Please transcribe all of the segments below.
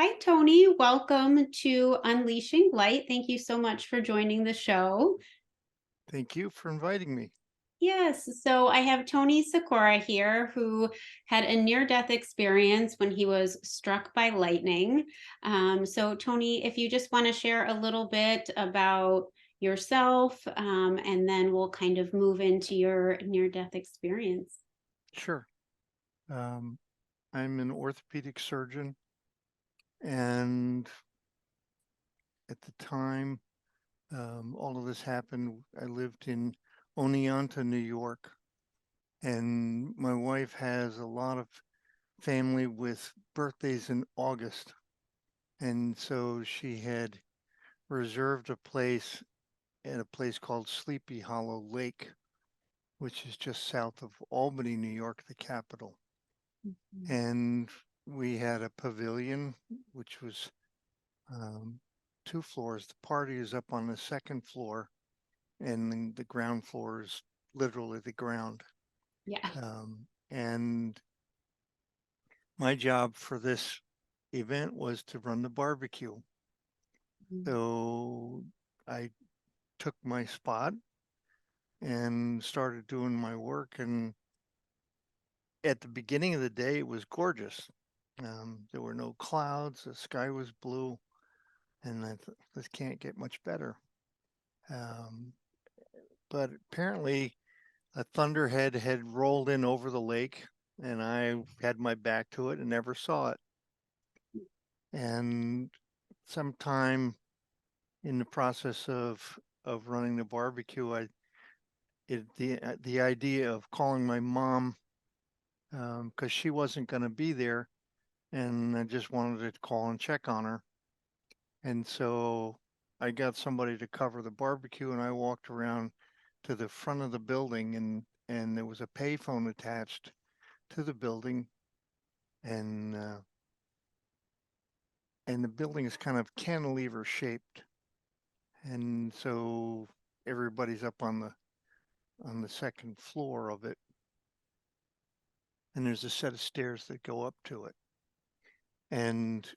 Hi, Tony. Welcome to Unleashing Light. Thank you so much for joining the show. Thank you for inviting me. Yes, so I have Tony Cicoria here who had a near-death experience when he was struck by lightning. So, Tony, if you just want to share a little bit about yourself, and then we'll kind of move into your near-death experience. Sure. Um, I'm an orthopedic surgeon, and at the time all of this happened, I lived in Oneonta, New York, and my wife has a lot of family with birthdays in August, and so she had reserved a place at a place called Sleepy Hollow Lake, which is just south of Albany, New York, the capital. Mhm. And we had a pavilion, which was um, two floors. The party is up on the second floor, and then the ground floor is literally the ground. Yeah. And my job for this event was to run the barbecue. Mhm. So I took my spot and started doing my work. And at the beginning of the day, it was gorgeous. There were no clouds, the sky was blue, and I thought this can't get much better. Um, but apparently, a thunderhead had rolled in over the lake, and I had my back to it and never saw it. And sometime in the process of running the barbecue, the idea of calling my mom because she wasn't going to be there, and I just wanted to call and check on her. And so I got somebody to cover the barbecue, and I walked around to the front of the building, and there was a payphone attached to the building, and uh, and the building is kind of cantilever shaped, and so everybody's up on the second floor of it, and there's a set of stairs that go up to it, and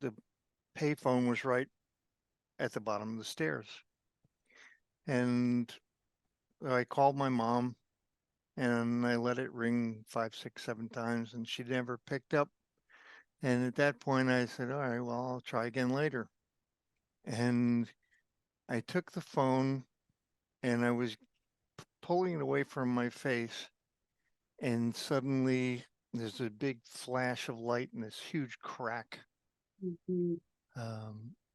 the payphone was right at the bottom of the stairs, and I called my mom and I let it ring 5, 6, 7 times, and she never picked up. And at that point, I said, "All right, well, I'll try again later." And I took the phone and I was pulling it away from my face, and suddenly there's a big flash of light and this huge crack. Mhm.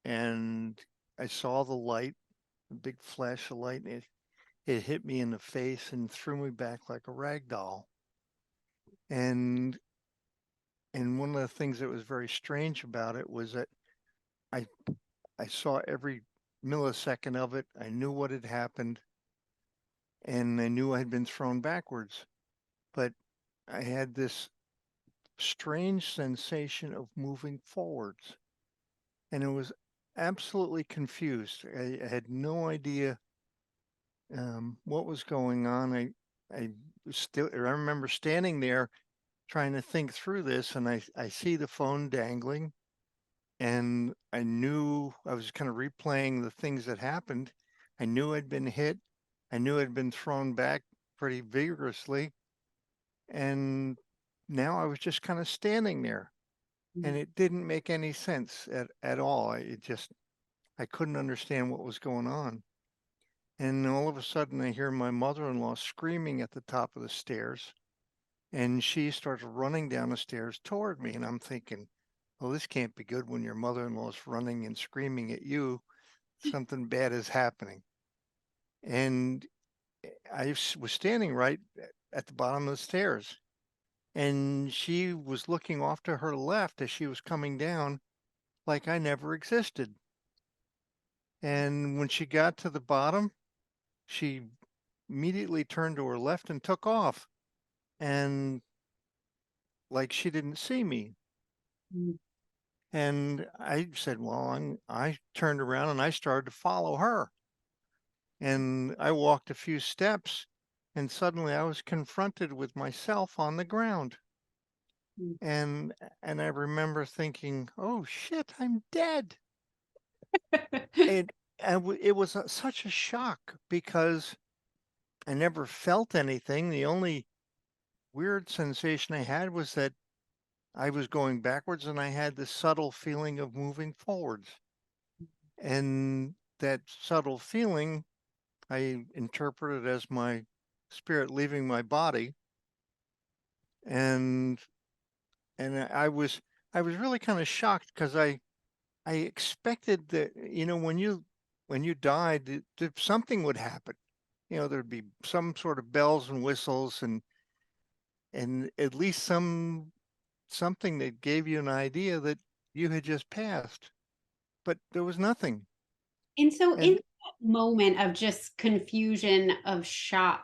And I saw the light, a big flash of light, and it hit me in the face and threw me back like a rag doll. And and one of the things that was very strange about it was that I I saw every millisecond of it. I knew what had happened, and I knew I had been thrown backwards. But I had this strange sensation of moving forwards, and it was absolutely confused. I had no idea what was going on. I I remember standing there trying to think through this, and I see the phone dangling, and I knew I was kind of replaying the things that happened. I knew I'd been hit. I knew I'd been thrown back pretty vigorously. And now I was just kind of standing there, and Mhm. it didn't make any sense at all. I couldn't understand what was going on. And all of a sudden, I hear my mother in law screaming at the top of the stairs, and she starts running down the stairs toward me. And I'm thinking, well, this can't be good when your mother in law is running and screaming at you. Something bad is happening. And I was standing right at the bottom of the stairs, and she was looking off to her left as she was coming down like I never existed. And when she got to the bottom, she immediately turned to her left and took off, and like she didn't see me. Mhm. And I said, well, I turned around and I started to follow her. And I walked a few steps, and suddenly I was confronted with myself on the ground. Mm. and I remember thinking, "Oh shit, I'm dead." It it was such a shock because I never felt anything. The only weird sensation I had was that I was going backwards and I had this subtle feeling of moving forwards. And that subtle feeling I interpreted as my spirit leaving my body. And I was really kind of shocked because I expected that, when you died, that something would happen. There'd be some sort of bells and whistles and at least something that gave you an idea that you had just passed. But there was nothing. And so in And that moment of just confusion of shock,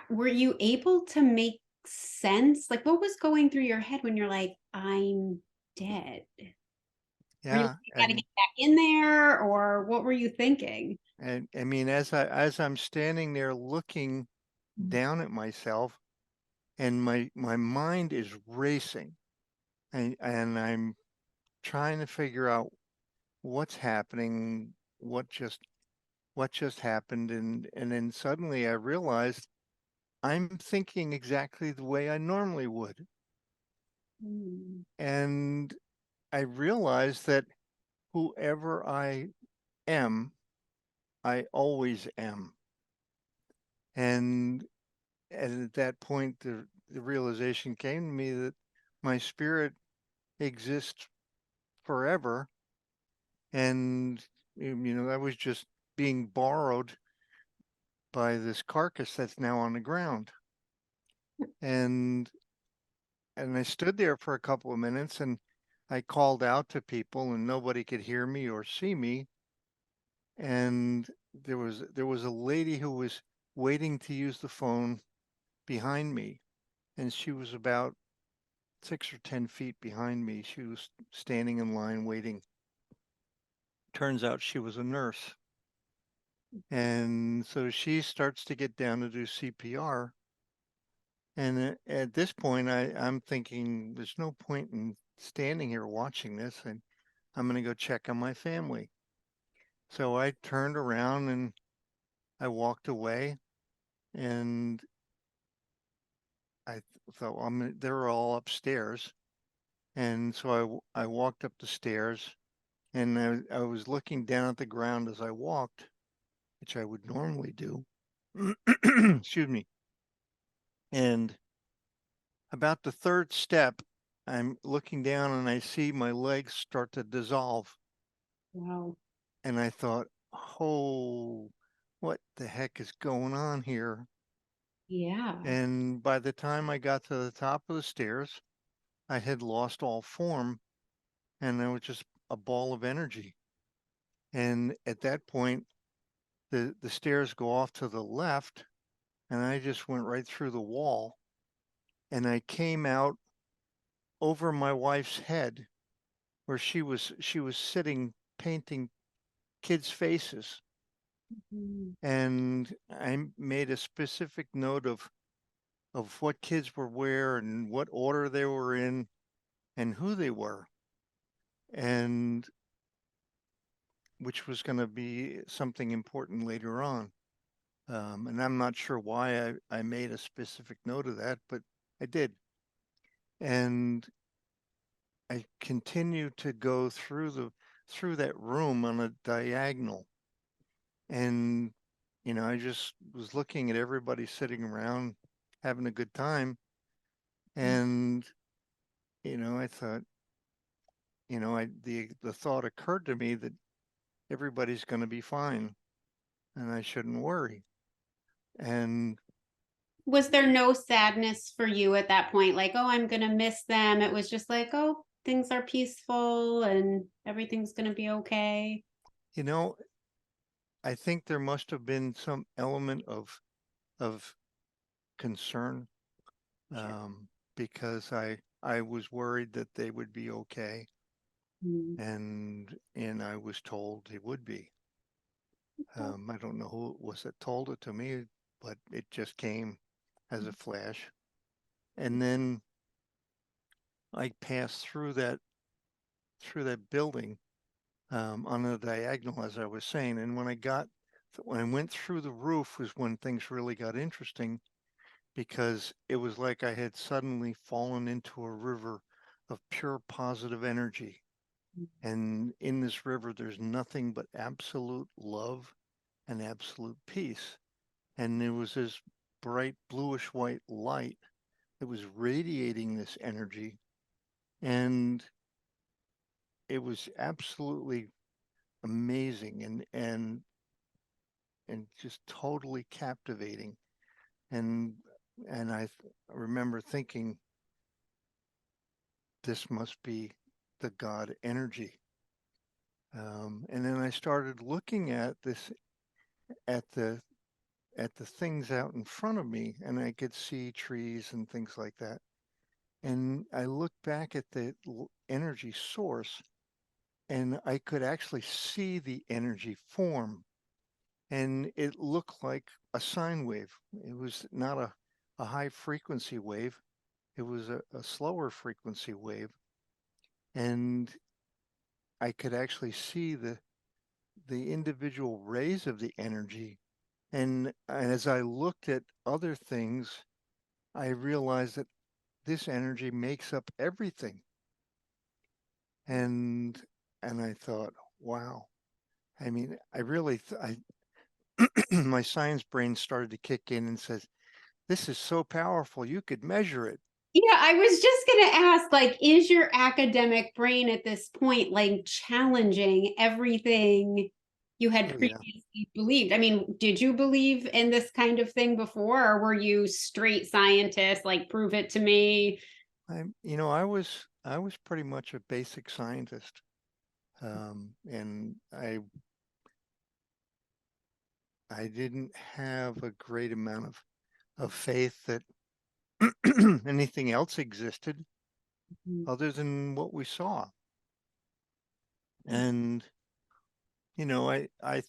were you able to make sense? Like what was going through your head when you're like, I'm dead? Were you like, yeah, I gotta get back in there, or what were you thinking? and I mean, as I'm standing there looking down at myself, and my mind is racing, and I'm trying to figure out what's happening, what just happened, and then suddenly I realized I'm thinking exactly the way I normally would. Mm. And I realized that whoever I am, I always am. And at that point, the realization came to me that my spirit exists forever. And, I was just being borrowed by this carcass that's now on the ground. And, and I stood there for a couple of minutes and I called out to people and nobody could hear me or see me. And there was a lady who was waiting to use the phone behind me, and she was about 6 or 10 feet behind me. She was standing in line waiting. Turns out she was a nurse. And so she starts to get down to do CPR. And at this point, I'm thinking there's no point in standing here watching this, and I'm going to go check on my family. So I turned around and I walked away, and I thought, well, they're all upstairs. And so I walked up the stairs, and I was looking down at the ground as I walked, which I would normally do. Excuse me. And about the third step, I'm looking down and I see my legs start to dissolve. Wow. And I thought, oh, what the heck is going on here? Yeah. And by the time I got to the top of the stairs, I had lost all form and I was just a ball of energy. And at that point, the stairs go off to the left, and I just went right through the wall. And I came out over my wife's head where she was sitting painting kids' faces. Mhm. And I made a specific note of what kids were where and what order they were in and who they were. And which was going to be something important later on. And I'm not sure why I made a specific note of that, but I did. And I continued to go through that room on a diagonal. And, I just was looking at everybody sitting around having a good time. And, I thought, the thought occurred to me that everybody's going to be fine and I shouldn't worry. And Was there no sadness for you at that point? Like, oh, I'm gonna miss them. It was just like, oh, things are peaceful and everything's gonna be okay. you know, I think there must have been some element of concern, Sure. because I was worried that they would be okay, Mm. and I was told they would be. Okay. I don't know who it was that told it to me, but it just came as a flash. And then I passed through that building on the diagonal, as I was saying. And when I went through the roof was when things really got interesting, because it was like I had suddenly fallen into a river of pure positive energy. And in this river, there's nothing but absolute love and absolute peace. And there was this bright bluish white light that was radiating this energy. And it was absolutely amazing and just totally captivating. And I remember thinking, this must be the God energy. And then I started looking at this, at the things out in front of me, and I could see trees and things like that. And I looked back at the energy source, and I could actually see the energy form, and it looked like a sine wave. It was not a high frequency wave. It was a slower frequency wave. And I could actually see the individual rays of the energy. And as I looked at other things, I realized that this energy makes up everything. And I thought, wow. I mean, I really, my science brain started to kick in and says, this is so powerful. You could measure it. Yeah, I was just going to ask, like, is your academic brain at this point like challenging everything you had Oh yeah. previously believed? I mean, did you believe in this kind of thing before, or were you straight scientist, like, prove it to me? I was pretty much a basic scientist. And I didn't have a great amount of faith that anything else existed other than what we saw. And I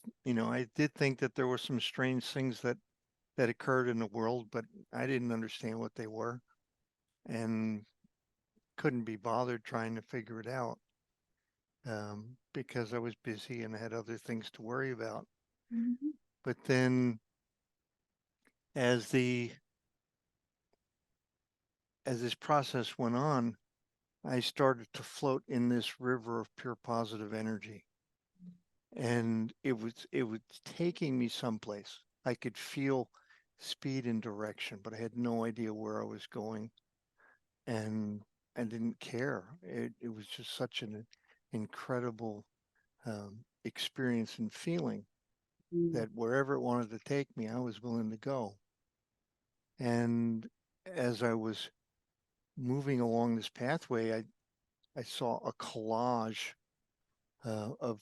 did think that there were some strange things that occurred in the world, but I didn't understand what they were and couldn't be bothered trying to figure it out, because I was busy and I had other things to worry about. Mhm. But then, as this process went on, I started to float in this river of pure positive energy, and it was taking me someplace. I could feel speed and direction, but I had no idea where I was going, and I didn't care. It was just such an incredible experience and feeling that wherever it wanted to take me, I was willing to go. And as I was moving along this pathway, I saw a collage of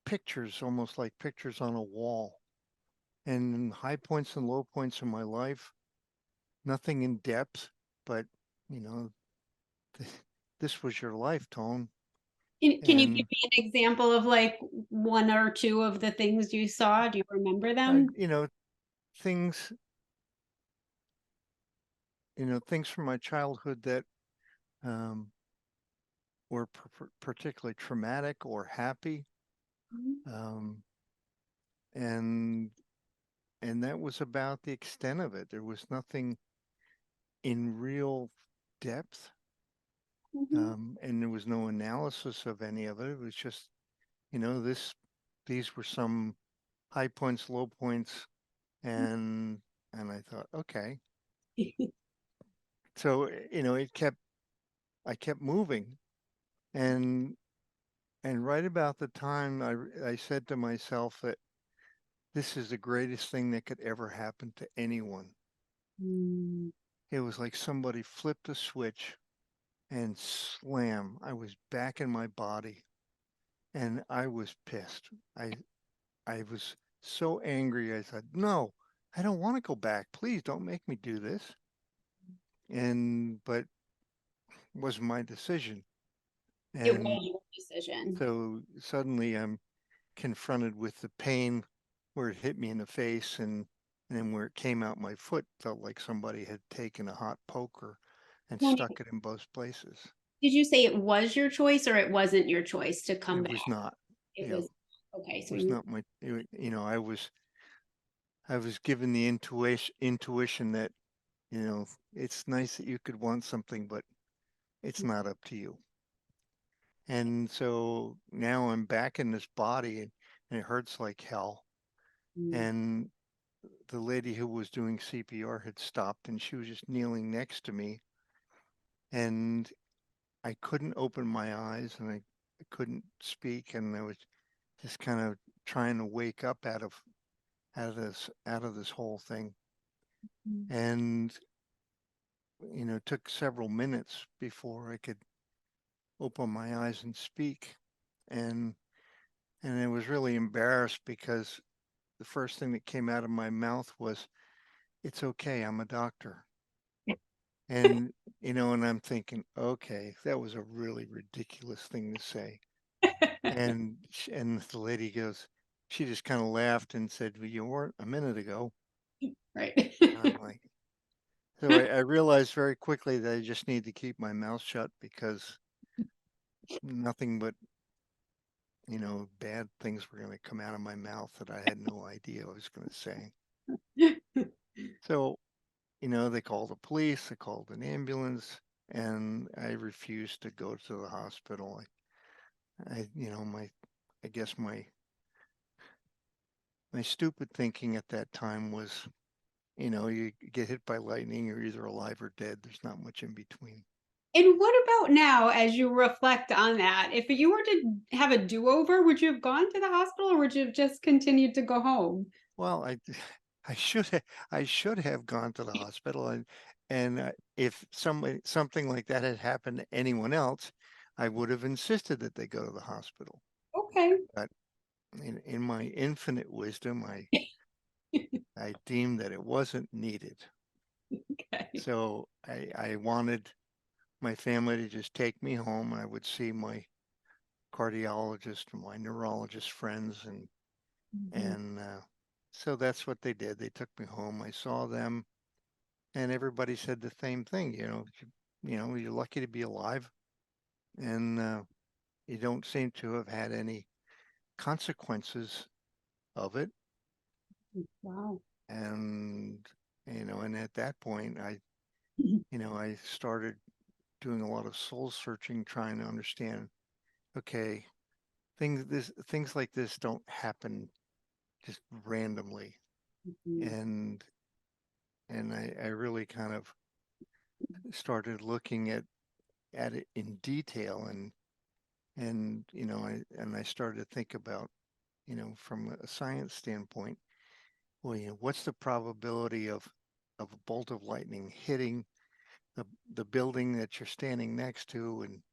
pictures, almost like pictures on a wall, and high points and low points in my life. Nothing in depth, but you know, this was your life, Tone. Can you give And me an example of like one or two of the things you saw? Do you remember them? things, things from my childhood that um, were particularly traumatic or happy, um, and that was about the extent of it. There was nothing in real depth, Mhm. and there was no analysis of any of it. It was just, these were some high points, low points, and I thought, okay. So I kept moving, and right about the time I said to myself that this is the greatest thing that could ever happen to anyone. Mm. It was like somebody flipped a switch and slam. I was back in my body, and I was pissed. I was so angry. I said, "No, I don't want to go back. Please don't make me do this." But it wasn't my decision. It And was your decision. so suddenly I'm confronted with the pain where it hit me in the face, and then where it came out my foot felt like somebody had taken a hot poker and Tony, stuck it in both places. did you say it was your choice or it wasn't your choice to come It back? was not, It you know, was, okay, it so was not my, you know, I was given the intuition that, you know, it's nice that you could want something, but it's not up to you. And so now I'm back in this body and it hurts like hell. mm, And the lady who was doing CPR had stopped and she was just kneeling next to me. And I couldn't open my eyes and I couldn't speak. And I was just kind of trying to wake up out of this whole thing. mm. And, you know, it took several minutes before I could open my eyes and speak. And and I was really embarrassed because the first thing that came out of my mouth was, "It's okay, I'm a doctor." And, you know, and I'm thinking, okay, that was a really ridiculous thing to say. And the lady goes, she just kind of laughed and said, "Well, you weren't a minute ago." Right. And I'm like, so I realized very quickly that I just need to keep my mouth shut because nothing but, you know, bad things were going to come out of my mouth that I had no idea I was going to say. So, you know, they called the police, they called an ambulance, and I refused to go to the hospital. You know, I guess my stupid thinking at that time was, you know, you get hit by lightning, you're either alive or dead. There's not much in between. And what about now as you reflect on that? If you were to have a do-over, would you have gone to the hospital or would you have just continued to go home? Well, I should have gone to the hospital, and if something like that had happened to anyone else, I would have insisted that they go to the hospital. Okay. But in my infinite wisdom, I deemed that it wasn't needed. Okay. So I wanted my family to just take me home, and I would see my cardiologist and my neurologist friends, Mhm. and so that's what they did. They took me home. I saw them, and everybody said the same thing. You know, you're lucky to be alive, and you don't seem to have had any consequences of it. Wow. And you know, and at that point, you know, I started doing a lot of soul searching, trying to understand. Okay, things like this don't happen just randomly, Mhm. and I really kind of started looking at it in detail, and you know, I started to think about, you know, from a science standpoint, well, you know, what's the probability of a bolt of lightning hitting the building that you're standing next to and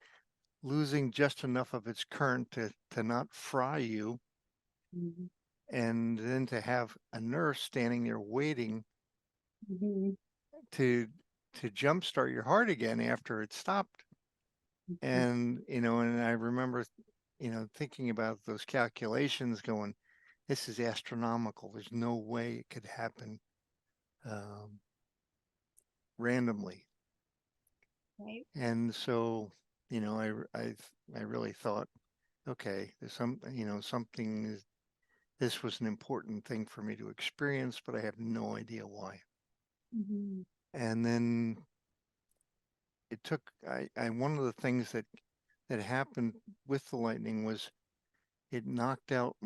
losing just enough of its current to not fry you, Mhm. and then to have a nurse standing there waiting Mhm. to jumpstart your heart again after it stopped. Mhm. And you know, and I remember, you know, thinking about those calculations, going, "This is astronomical. There's no way it could happen um, randomly." Right. And so, you know, I really thought, okay, there's some, you know, something is, this was an important thing for me to experience, but I have no idea why. Mhm. And then it took, one of the things that happened with the lightning was it knocked out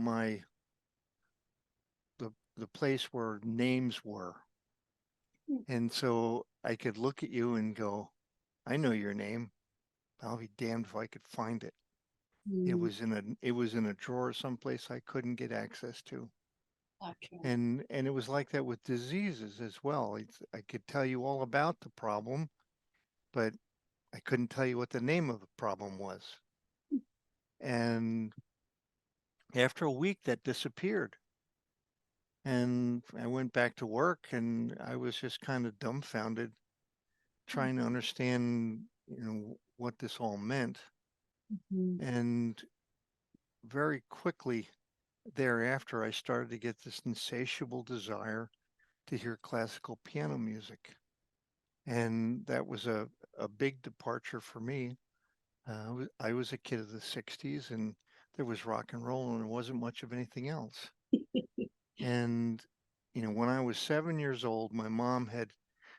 the place where names were. And so I could look at you and go, I know your name. I'll be damned if I could find it. Mhm. It was in a drawer someplace I couldn't get access to. Gotcha. And it was like that with diseases as well. I could tell you all about the problem, but I couldn't tell you what the name of the problem was. And after a week that disappeared. And I went back to work and I was just kind of dumbfounded, trying to understand, you know, what this all meant. Mhm. And very quickly thereafter, I started to get this insatiable desire to hear classical piano music. And that was a big departure for me. I was a kid of the 60s, and there was rock and roll and there wasn't much of anything else. And, when I was 7 years old, my mom had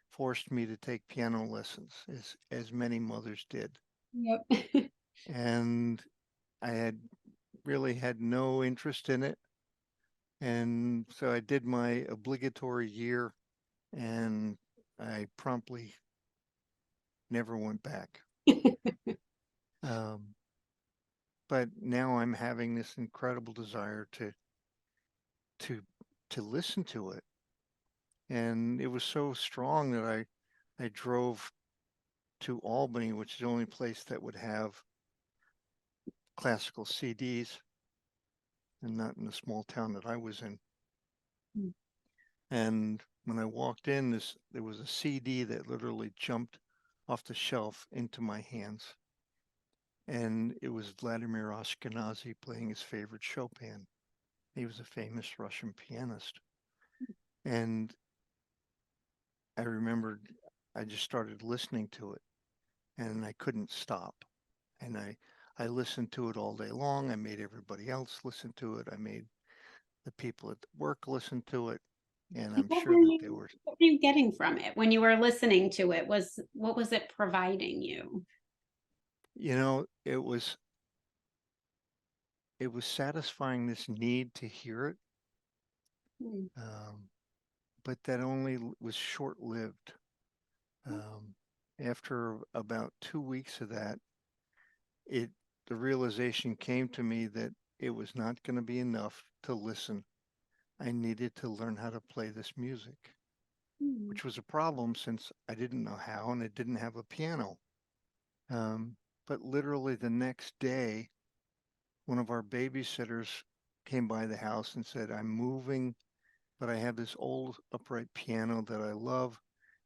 forced me to take piano lessons, as many mothers did. Yep. And I had really had no interest in it. And so I did my obligatory year, and I promptly never went back. Um, but now I'm having this incredible desire to to listen to it. And it was so strong that I drove to Albany, which is the only place that would have classical CDs, and not in the small town that I was in. Mm. And when I walked in, there was a CD that literally jumped off the shelf into my hands. And it was Vladimir Ashkenazy playing his favorite Chopin. He was a famous Russian pianist. And I remembered I just started listening to it, and I couldn't stop. And I listened to it all day long. I made everybody else listen to it. I made the people at work listen to it. And I'm What sure were that they you, were, what were you getting from it when you were listening to it? What was it providing you? it was satisfying this need to hear it. Mm. Um, but that only was short lived. Um, After about 2 weeks of that, it the realization came to me that it was not going to be enough to listen. I needed to learn how to play this music, Mm. which was a problem since I didn't know how and I didn't have a piano. Um, but literally the next day, one of our babysitters came by the house and said, "I'm moving, but I have this old upright piano that I love,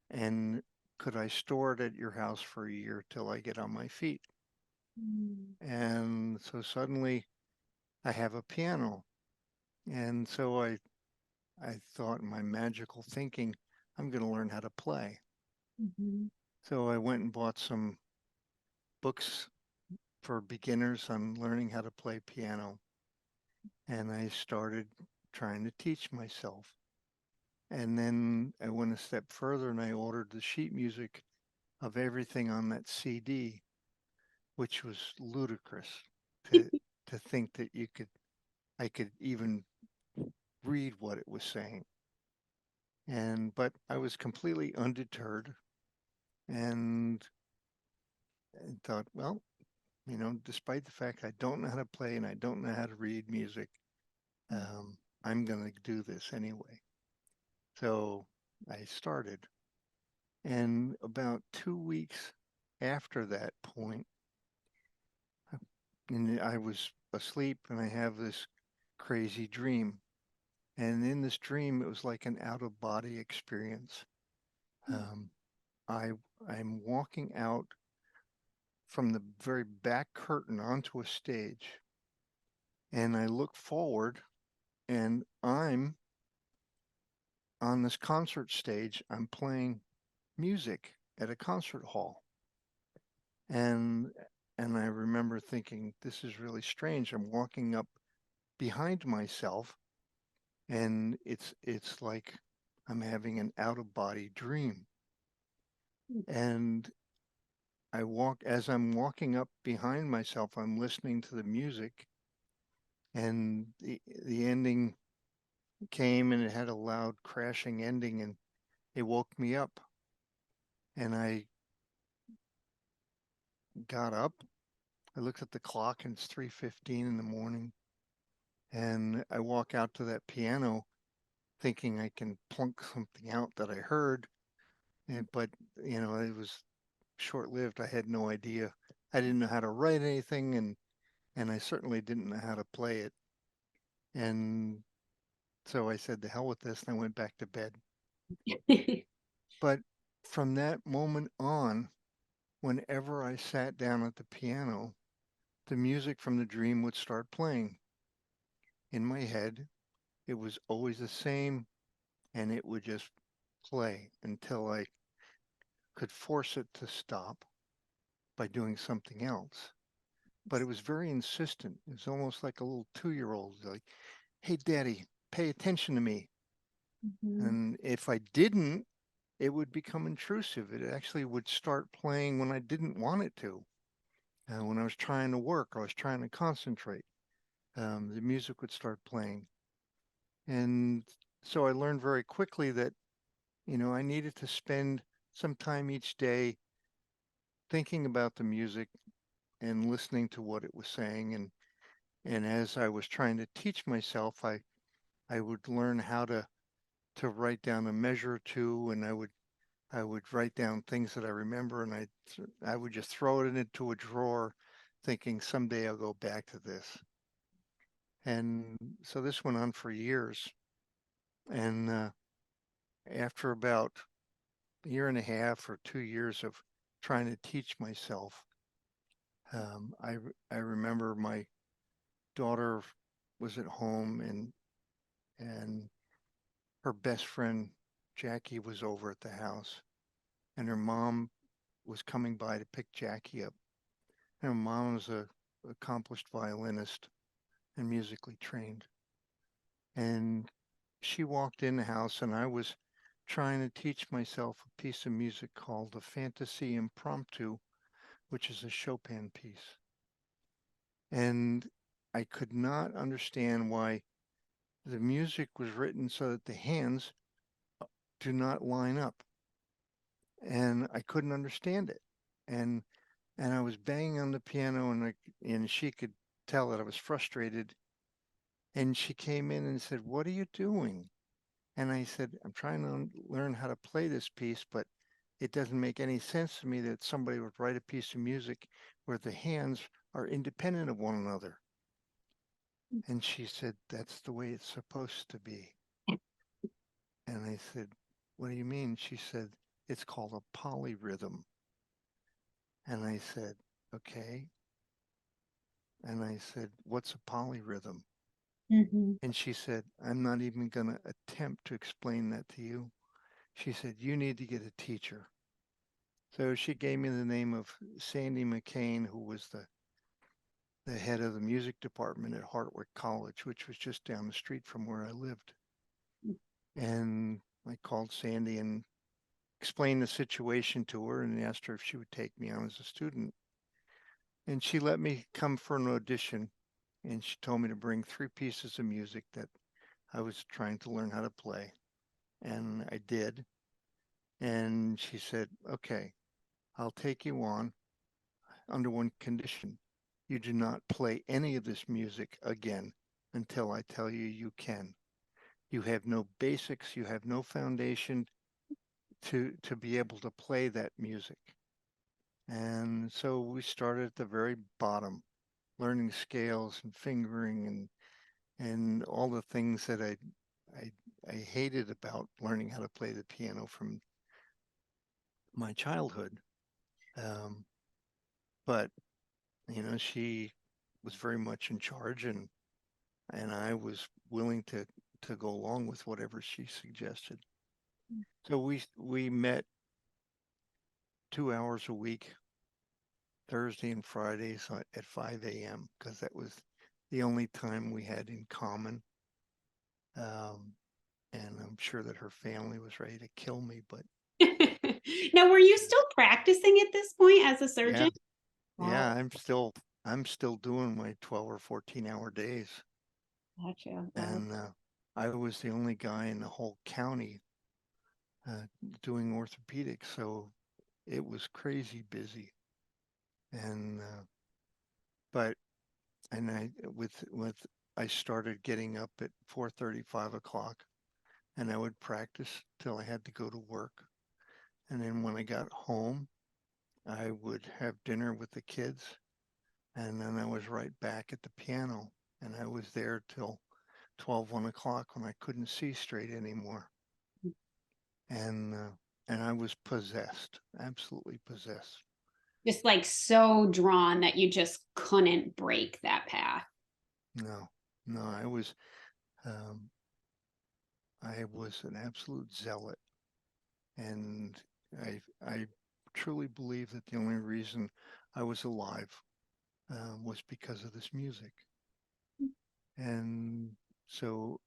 and could I store it at your house for a year till I get on my feet?" Mm. And so suddenly I have a piano. And so I thought in my magical thinking, I'm going to learn how to play. Mhm. So I went and bought some books for beginners on learning how to play piano. And I started trying to teach myself. And then I went a step further and I ordered the sheet music of everything on that CD, which was ludicrous to to think that I could even read what it was saying. But I was completely undeterred and thought, well, despite the fact I don't know how to play and I don't know how to read music, I'm going to do this anyway. So I started. And about 2 weeks after that point, and I was asleep and I have this crazy dream. And in this dream, it was like an out of body experience. Um, I, I'm walking out from the very back curtain onto a stage, and I look forward, and I'm on this concert stage. I'm playing music at a concert hall, and and I remember thinking, this is really strange. I'm walking up behind myself, and it's like I'm having an out of body dream. And as I'm walking up behind myself, I'm listening to the music, and the ending came and it had a loud crashing ending, and it woke me up. And I got up. I looked at the clock and it's 3:15 in the morning. And I walk out to that piano thinking I can plunk something out that I heard. But, it was short lived. I had no idea. I didn't know how to write anything, and I certainly didn't know how to play it. And so I said, the hell with this, and I went back to bed. But from that moment on, whenever I sat down at the piano, the music from the dream would start playing in my head. It was always the same, and it would just play until I could force it to stop by doing something else. But it was very insistent. It was almost like a little 2-year-old, like, hey, Daddy, pay attention to me. Mhm. And if I didn't, it would become intrusive. It actually would start playing when I didn't want it to. When I was trying to work, I was trying to concentrate. The music would start playing. And so I learned very quickly that, I needed to spend some time each day thinking about the music and listening to what it was saying. And as I was trying to teach myself, I would learn how to write down a measure or two, and I would write down things that I remember, and I would just throw it into a drawer, thinking someday I'll go back to this. And so this went on for years. And after about a year and a half or 2 years of trying to teach myself, I remember my daughter was at home, and her best friend Jackie was over at the house, and her mom was coming by to pick Jackie up. And her mom was a accomplished violinist and musically trained. And she walked in the house, and I was trying to teach myself a piece of music called the Fantasy Impromptu, which is a Chopin piece. And I could not understand why the music was written so that the hands do not line up. And I couldn't understand it. And I was banging on the piano, and she could tell that I was frustrated. And she came in and said, "What are you doing?" And I said, "I'm trying to learn how to play this piece, but it doesn't make any sense to me that somebody would write a piece of music where the hands are independent of one another." And she said, "That's the way it's supposed to be." And I said, "What do you mean?" She said, "It's called a polyrhythm." And I said, "Okay." And I said, "What's a polyrhythm?" Mhm. And she said, "I'm not even going to attempt to explain that to you." She said, "You need to get a teacher." So she gave me the name of Sandy McKane, who was the head of the music department at Hartwick College, which was just down the street from where I lived. And I called Sandy and explained the situation to her and asked her if she would take me on as a student. And she let me come for an audition, and she told me to bring 3 pieces of music that I was trying to learn how to play. And I did. And she said, "Okay, I'll take you on under one condition. You do not play any of this music again until I tell you you can. You have no basics, you have no foundation to be able to play that music." And so we started at the very bottom, learning scales and fingering and all the things that I I hated about learning how to play the piano from my childhood. Um, but she was very much in charge, and I was willing to go along with whatever she suggested. So we met 2 hours a week, Thursday and Fridays at 5 a.m. because that was the only time we had in common. Um, and I'm sure that her family was ready to kill me, but Now, were you still practicing at this point as a yeah, surgeon? Wow, yeah, I'm still doing my 12 or 14-hour days, gotcha. Wow. and I was the only guy in the whole county uh, doing orthopedics, so it was crazy busy. And but and I with I started getting up at 4:30, 5 o'clock, and I would practice till I had to go to work. And then when I got home, I would have dinner with the kids, and then I was right back at the piano, and I was there till 12, 1 o'clock when I couldn't see straight anymore. And I was possessed, absolutely possessed. Just like so drawn that you just couldn't break that path. No, no, um, I was an absolute zealot, and I truly believe that the only reason I was alive was because of this music. And so,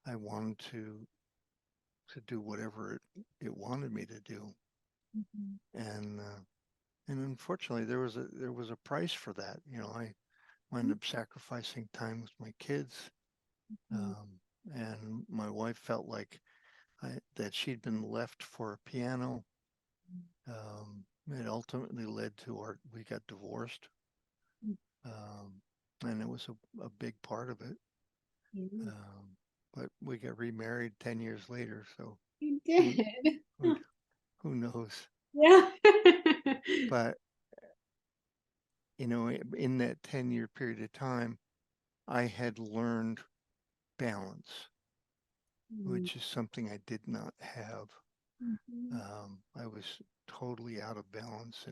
I wanted to do whatever it wanted me to do. And unfortunately, there was a price for that. I wound up sacrificing time with my kids, and my wife felt like that she'd been left for a piano. It ultimately led to we got divorced, and it was a big part of it. But we got remarried 10 years later, so You who, did. who knows? Yeah. But, in that 10-year period of time, I had learned balance, which is something I did not have. I was totally out of balance,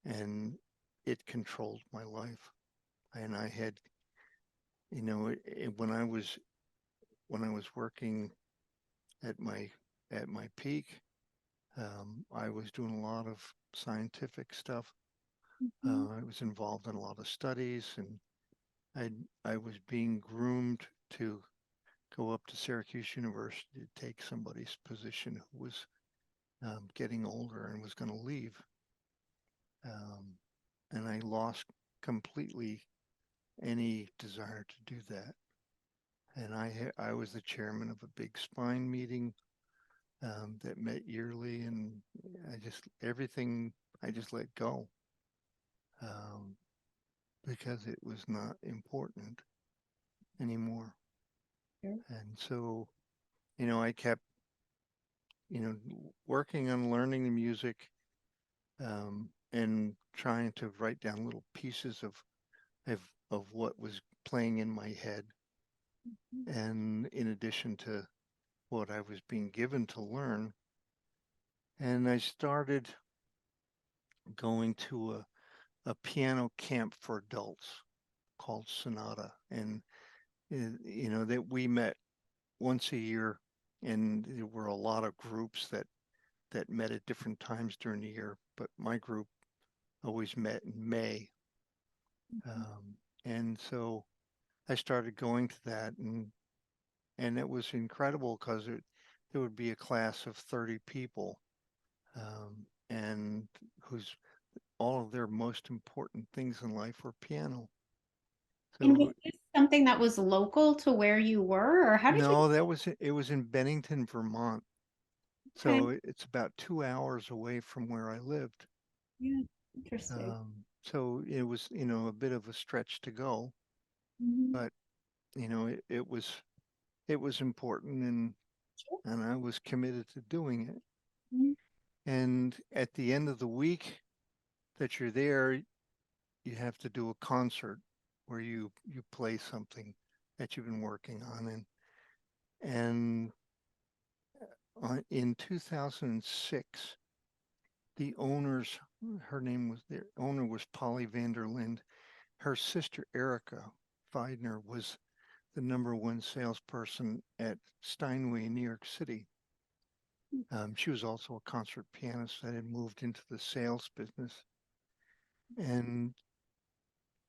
and it controlled my life. And I had, when I was working at my peak, I was doing a lot of scientific stuff. I was involved in a lot of studies, and I was being groomed to go up to Syracuse University to take somebody's position who was getting older and was going to leave. And I lost completely any desire to do that. And I was the chairman of a big spine meeting that met yearly, and everything I just let go because it was not important anymore. Sure. And so, I kept, working on learning the music, and trying to write down little pieces of what was playing in my head. And in addition to what I was being given to learn, and I started going to a piano camp for adults called Sonata, and that we met once a year, and there were a lot of groups that met at different times during the year, but my group always met in May. And so I started going to that, and it was incredible because there would be a class of 30 people, and whose all of their most important things in life were piano. And was So this something that was local to where you were, or how did you? no, it was in Bennington, Vermont. Okay. So it's about 2 hours away from where I lived. Yeah. Interesting. So it was, a bit of a stretch to go, but it was important, Sure. and I was committed to doing it. Mhm. And at the end of the week that you're there, you have to do a concert where you play something that you've been working on, and in 2006, the owner was Polly Vanderlind. Her sister Erica Feidner was the #1 salesperson at Steinway in New York City. She was also a concert pianist that had moved into the sales business, and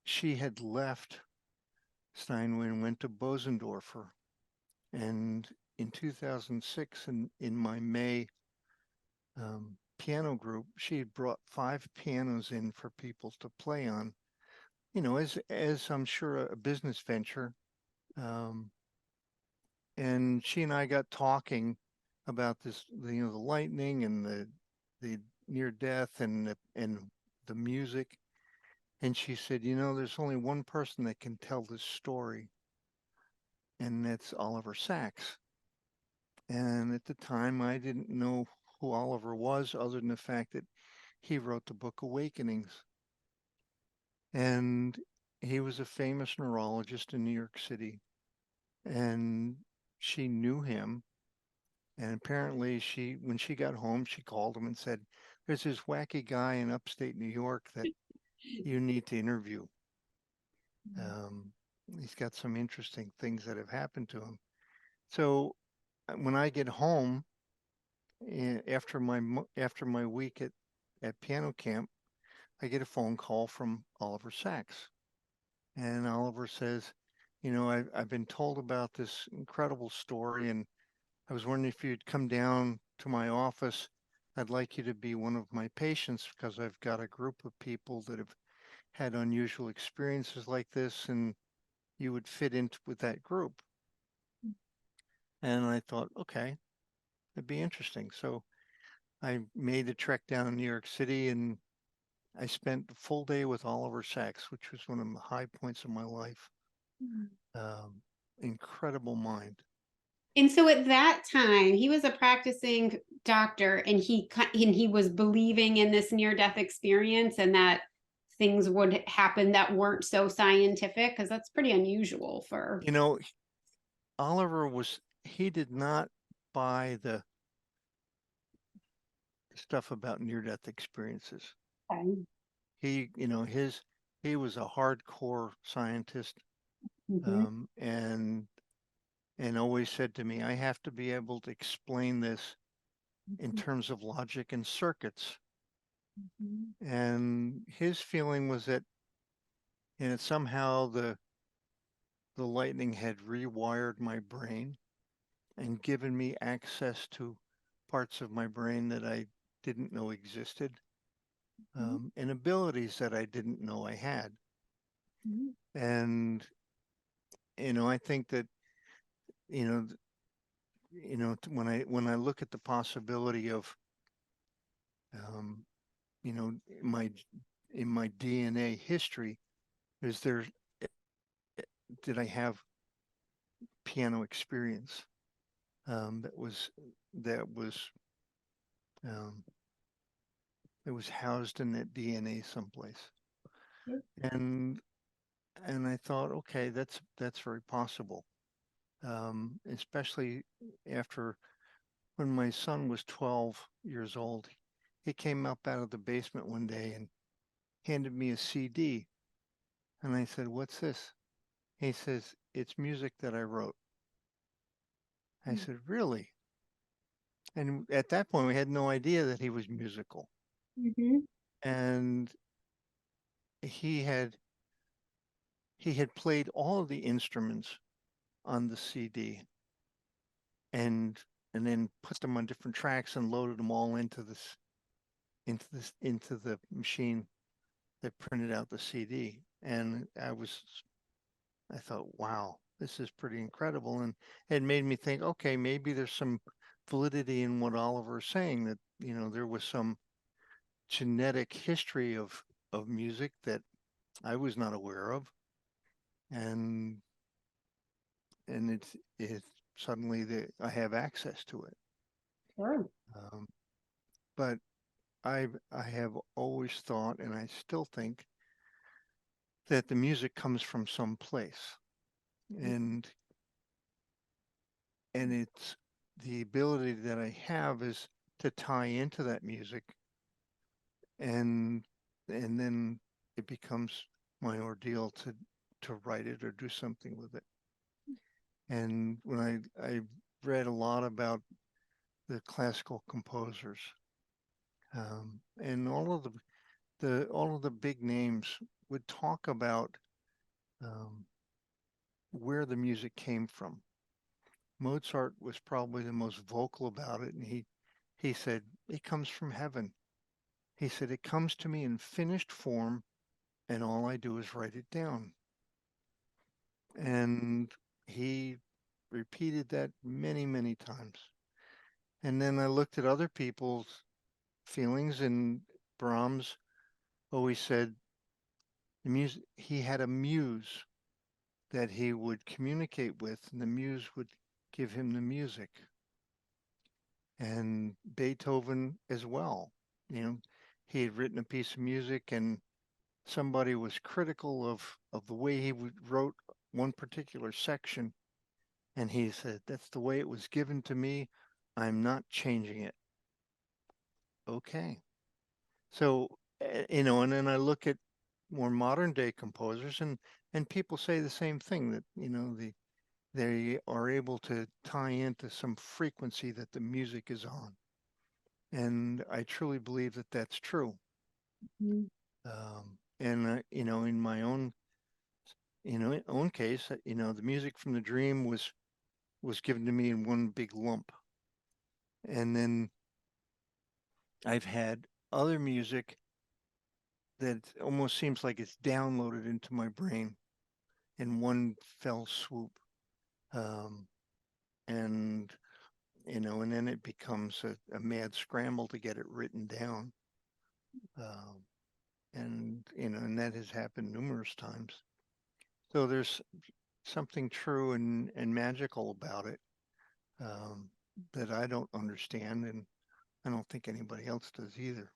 she had left Steinway and went to Bosendorfer. And in 2006, in my May piano group, she had brought 5 pianos in for people to play on. As I'm sure a business venture. And she and I got talking about this, the lightning and the near death and the music. And she said, there's only one person that can tell this story, and that's Oliver Sacks. And at the time, I didn't know who Oliver was, other than the fact that he wrote the book Awakenings. And he was a famous neurologist in New York City. And she knew him. And apparently when she got home, she called him and said, there's this wacky guy in upstate New York that you need to interview. He's got some interesting things that have happened to him. So when I get home, after my week at piano camp, I get a phone call from Oliver Sacks, and Oliver says, I've been told about this incredible story, and I was wondering if you'd come down to my office. I'd like you to be one of my patients because I've got a group of people that have had unusual experiences like this, and you would fit in with that group. And I thought, okay, it'd be interesting. So I made the trek down to New York City, and I spent the full day with Oliver Sacks, which was one of the high points of my life. Um, Incredible mind. And so at that time, he was a practicing doctor, and he was believing in this near death experience, and that things would happen that weren't so scientific, because that's pretty unusual for. You know, Oliver he did not buy the stuff about near death experiences. Okay. He was a hardcore scientist, Mhm. um, and and always said to me, I have to be able to explain this in terms of logic and circuits. Mhm. And his feeling was that, somehow the lightning had rewired my brain and given me access to parts of my brain that I didn't know existed, and abilities that I didn't know I had. Mhm. And I think that you know, when I look at the possibility of, um, you know, my in my DNA history, is there did I have piano experience, that was um, that was housed in that DNA someplace. And I thought, okay, that's very possible. Especially after when my son was 12 years old, he came up out of the basement one day and handed me a CD. And I said, "What's this?" He says, "It's music that I wrote." I said, "Really?" And at that point, we had no idea that he was musical. Mhm. And he had he had played all of the instruments on the CD, and then put them on different tracks and loaded them all into the machine that printed out the CD. And I thought, wow, this is pretty incredible. And it made me think, okay, maybe there's some validity in what Oliver's saying, that, there was some genetic history of music that I was not aware of. And it's suddenly that I have access to it. Sure. Um, but I have always thought, and I still think, that the music comes from some place. And it's the ability that I have is to tie into that music, and then it becomes my ordeal to write it or do something with it. And when I read a lot about the classical composers, and all of the big names would talk about, um, where the music came from. Mozart was probably the most vocal about it, and he said it comes from heaven. He said it comes to me in finished form, and all I do is write it down. And he repeated that many, many times. And then I looked at other people's feelings, and Brahms always said the music, he had a muse that he would communicate with, and the muse would give him the music. And Beethoven as well. You know, he had written a piece of music, and somebody was critical of the way he wrote one particular section, and he said, "That's the way it was given to me. I'm not changing it." Okay. So, and then I look at more modern day composers, and people say the same thing, that, they are able to tie into some frequency that the music is on. And I truly believe that that's true. Mhm. And in my own, own case, the music from the dream was given to me in one big lump. And then I've had other music that almost seems like it's downloaded into my brain in one fell swoop. Um, and and then it becomes a mad scramble to get it written down. Um, and that has happened numerous times. So there's something true and magical about it, um, that I don't understand, and I don't think anybody else does either.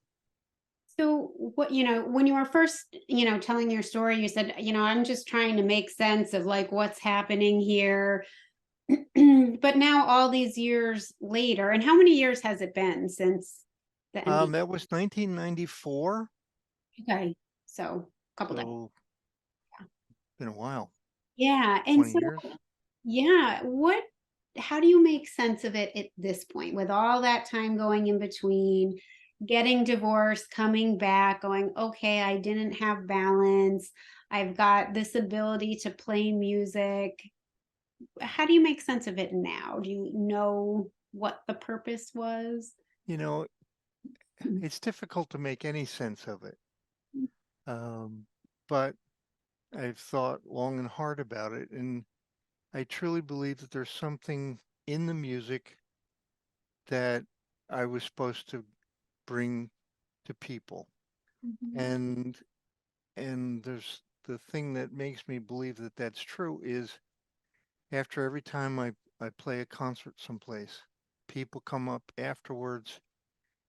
So what, when you were first, telling your story, you said, I'm just trying to make sense of like what's happening here. But now all these years later, and how many years has it been since the MD? That was 1994, Okay. So a couple decades. so been a while, Yeah. And 20 so, years. yeah, how do you make sense of it at this point with all that time going in between, getting divorced, coming back, going, okay, I didn't have balance. I've got this ability to play music. How do you make sense of it now? Do you know what the purpose was? You know, it's difficult to make any sense of it. But I've thought long and hard about it, and I truly believe that there's something in the music that I was supposed to bring to people. Mhm. And there's the thing that makes me believe that that's true is after every time I play a concert someplace, people come up afterwards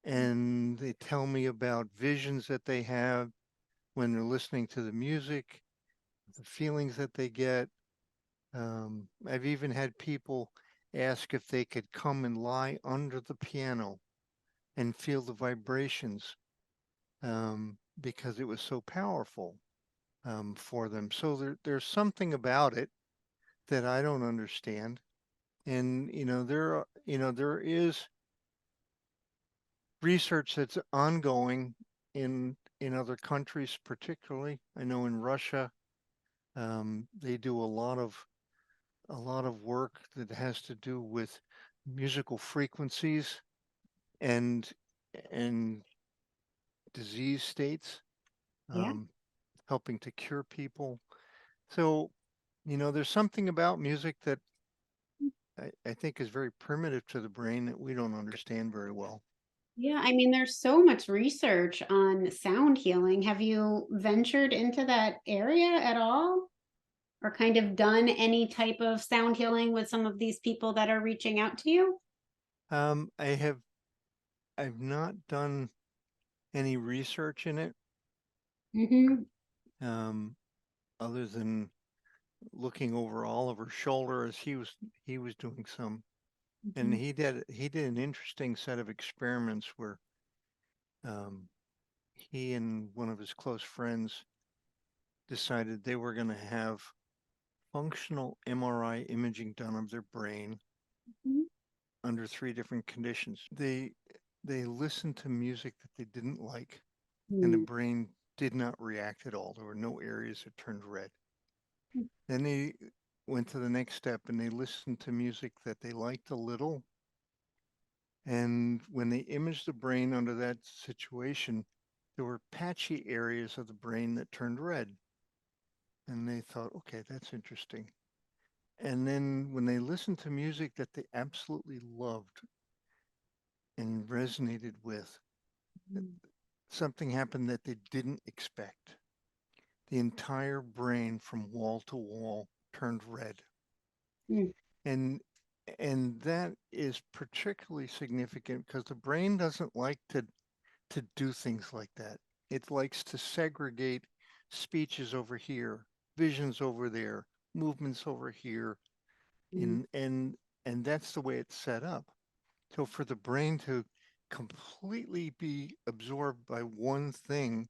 and they tell me about visions that they have when they're listening to the music, the feelings that they get. I've even had people ask if they could come and lie under the piano and feel the vibrations, because it was so powerful, for them. So there's something about it that I don't understand. And there is research that's ongoing in other countries, particularly. I know in Russia, they do a lot of work that has to do with musical frequencies and and disease states, Yeah. um, helping to cure people. So, there's something about music that I think is very primitive to the brain that we don't understand very well. Yeah, I mean, there's so much research on sound healing. Have you ventured into that area at all? Or kind of done any type of sound healing with some of these people that are reaching out to you? Um, I have I've not done any research in it, Hmm. um, other than looking over Oliver's shoulder as he was doing some, and Hmm. he did an interesting set of experiments where, um, he and one of his close friends decided they were going to have functional MRI imaging done of their brain under three different conditions. They listened to music that they didn't like, and the Hmm. brain did not react at all. There were no areas that turned red. Then they went to the next step and they listened to music that they liked a little. And when they imaged the brain under that situation, there were patchy areas of the brain that turned red. And they thought, okay, that's interesting. And then when they listened to music that they absolutely loved and resonated with, something happened that they didn't expect. The entire brain from wall to wall turned red. Hmm. And that is particularly significant because the brain doesn't like to do things like that. It likes to segregate speeches over here, visions over there, movements over here, Hmm. in and that's the way it's set up. So for the brain to completely be absorbed by one thing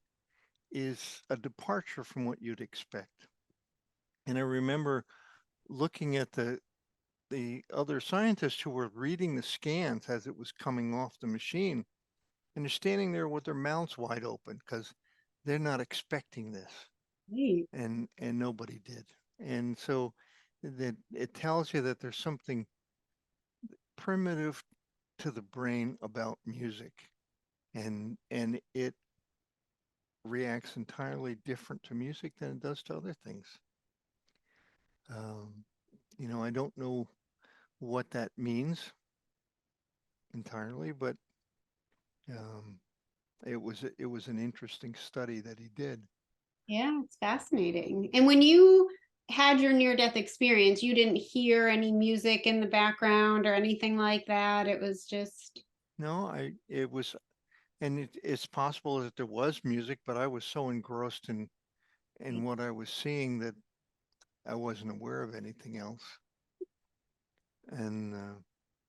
is a departure from what you'd expect. And I remember looking at the other scientists who were reading the scans as it was coming off the machine, and they're standing there with their mouths wide open because they're not expecting this, Right. and nobody did. And so that it tells you that there's something primitive to the brain about music, and it reacts entirely different to music than it does to other things. Um, I don't know what that means entirely, but um, it was an interesting study that he did. Yeah, it's fascinating. And when you had your near-death experience, you didn't hear any music in the background or anything like that. It was just, No, it was, and it's possible that there was music, but I was so engrossed in what I was seeing that I wasn't aware of anything else. And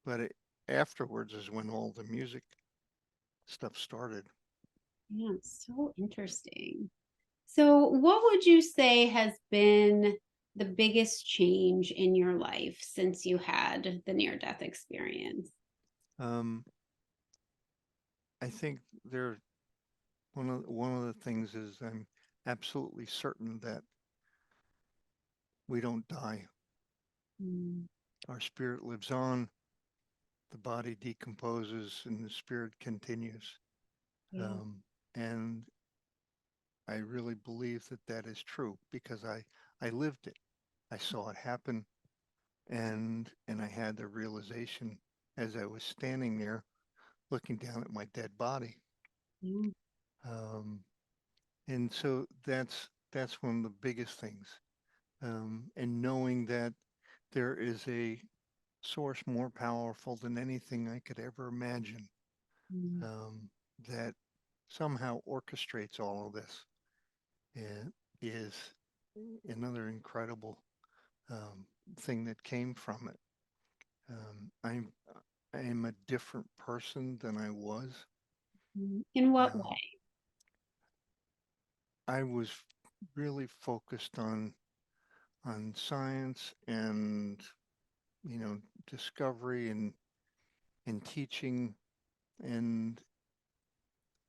but afterwards is when all the music stuff started. yeah, it's so interesting. So, what would you say has been the biggest change in your life since you had the near-death experience? Um, I think there one of the things is I'm absolutely certain that we don't die. Mm, Our spirit lives on, the body decomposes, and the spirit continues. yeah. Um, and I really believe that that is true because I lived it. I saw it happen, and I had the realization as I was standing there looking down at my dead body. Yeah. Um, and so that's one of the biggest things. And knowing that there is a source more powerful than anything I could ever imagine, Mm, um, that somehow orchestrates all of this, and is another incredible um, thing that came from it. I am a different person than I was. in what Um, way? I was really focused on science and discovery and teaching, and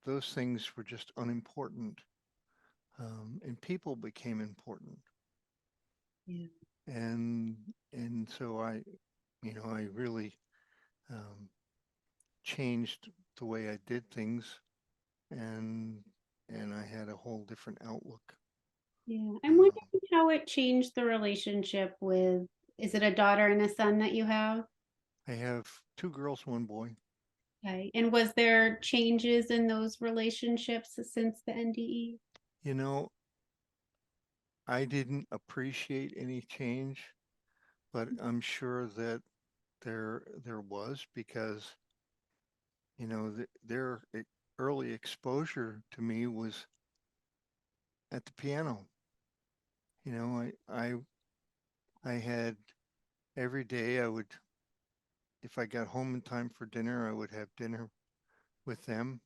those things were just unimportant, and people became important, Yeah. and and so I really um, changed the way I did things, and and I had a whole different outlook. Yeah. I'm Um, wondering how it changed the relationship with, is it a daughter and a son that you have? I have two girls, one boy. Okay. And was there changes in those relationships since the NDE? You know, I didn't appreciate any change, but I'm sure that there was because their early exposure to me was at the piano. I had every day I would, if I got home in time for dinner, I would have dinner with them.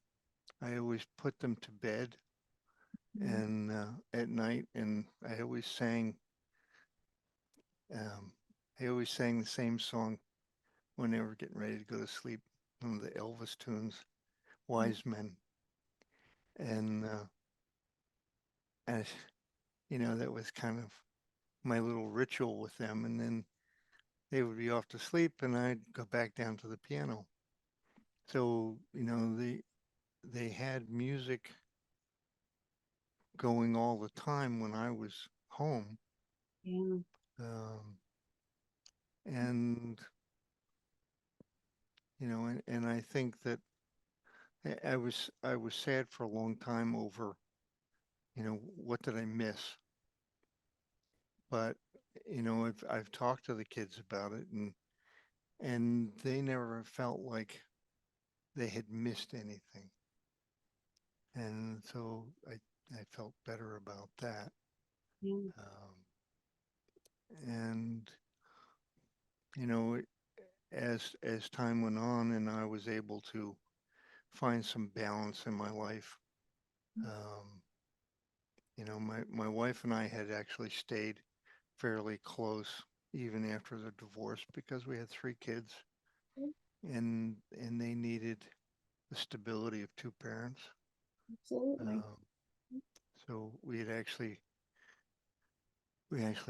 I always put them to bed Mm, and at night, and um, I always sang the same song when they were getting ready to go to sleep. One of the Elvis tunes, mm, "Wise Men," and and that was kind of my little ritual with them. And then they would be off to sleep, and I'd go back down to the piano. So they had music going all the time when I was home, yeah. um, and and I think that I was sad for a long time over what did I miss, but I've talked to the kids about it, and they never felt like they had missed anything, and so I felt better about that. Yeah. And you know, as time went on, and I was able to find some balance in my life. Um, my wife and I had actually stayed fairly close even after the divorce because we had three kids, and they needed the stability of two parents. Absolutely. So we actually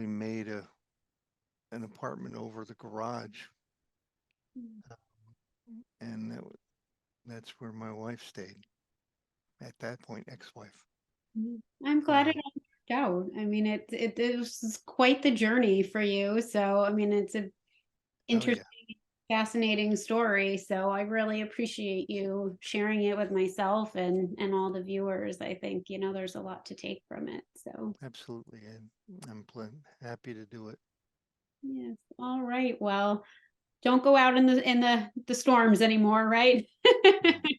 made an apartment over the garage, and that's where my wife stayed at that point, ex-wife. I'm glad it So, all worked out. I mean, it was quite the journey for you. So, I mean, it's an oh interesting, yeah, fascinating story. So I really appreciate you sharing it with myself and all the viewers. I think, there's a lot to take from it. So, absolutely. And I'm happy to do it. yes. All right. Well, don't go out in the storms anymore, right?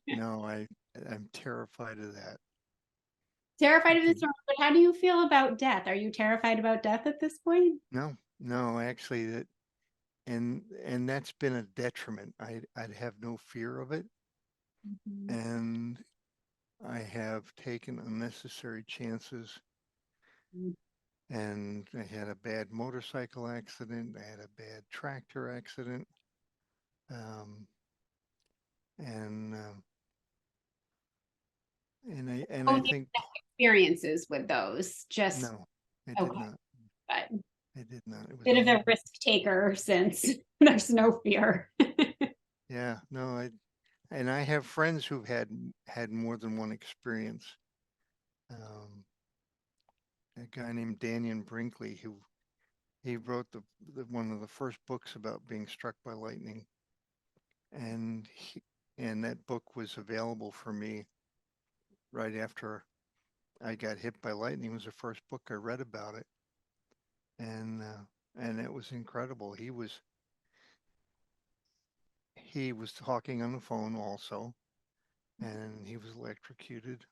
No, I'm terrified of that. Terrified I of the can storm, but how do you feel about death? Are you terrified about death at this point? no, actually and that's been a detriment. I'd have no fear of it, Mhm. and I have taken unnecessary chances. And I had a bad motorcycle accident. I had a bad tractor accident, um, and I Both think experiences with those, just no, I did okay, not. but I did not. It was bit of all a risk taker since there's no fear. yeah. No, I have friends who've had more than one experience. Um, a guy named Daniel Brinkley who he wrote the one of the first books about being struck by lightning, and and that book was available for me right after I got hit by lightning. It was the first book I read about it, and it was incredible. He was talking on the phone also, and he was electrocuted,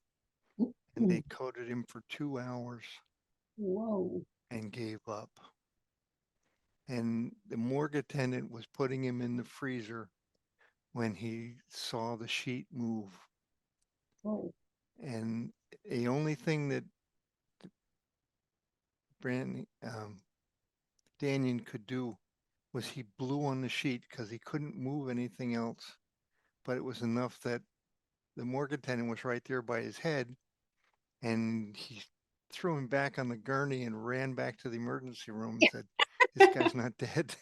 and they coded him for 2 hours Whoa. and gave up. And the morgue attendant was putting him in the freezer when he saw the sheet move. Whoa. And the only thing that Daniel could do was he blew on the sheet because he couldn't move anything else. But it was enough that the morgue attendant was right there by his head, and he threw him back on the gurney and ran back to the emergency room and said, "This guy's not dead.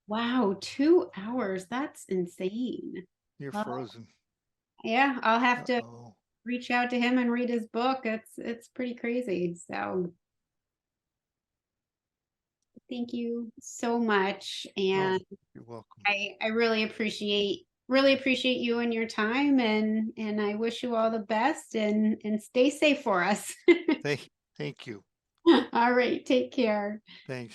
Wow, 2 hours. That's insane. You're Well, frozen." yeah, I'll have to Uh-oh. reach out to him and read his book. It's pretty crazy. So thank you so much. Oh, And you're welcome. I really appreciate you and your time, and I wish you all the best and stay safe for us. Thank you. All right, take care. Thanks.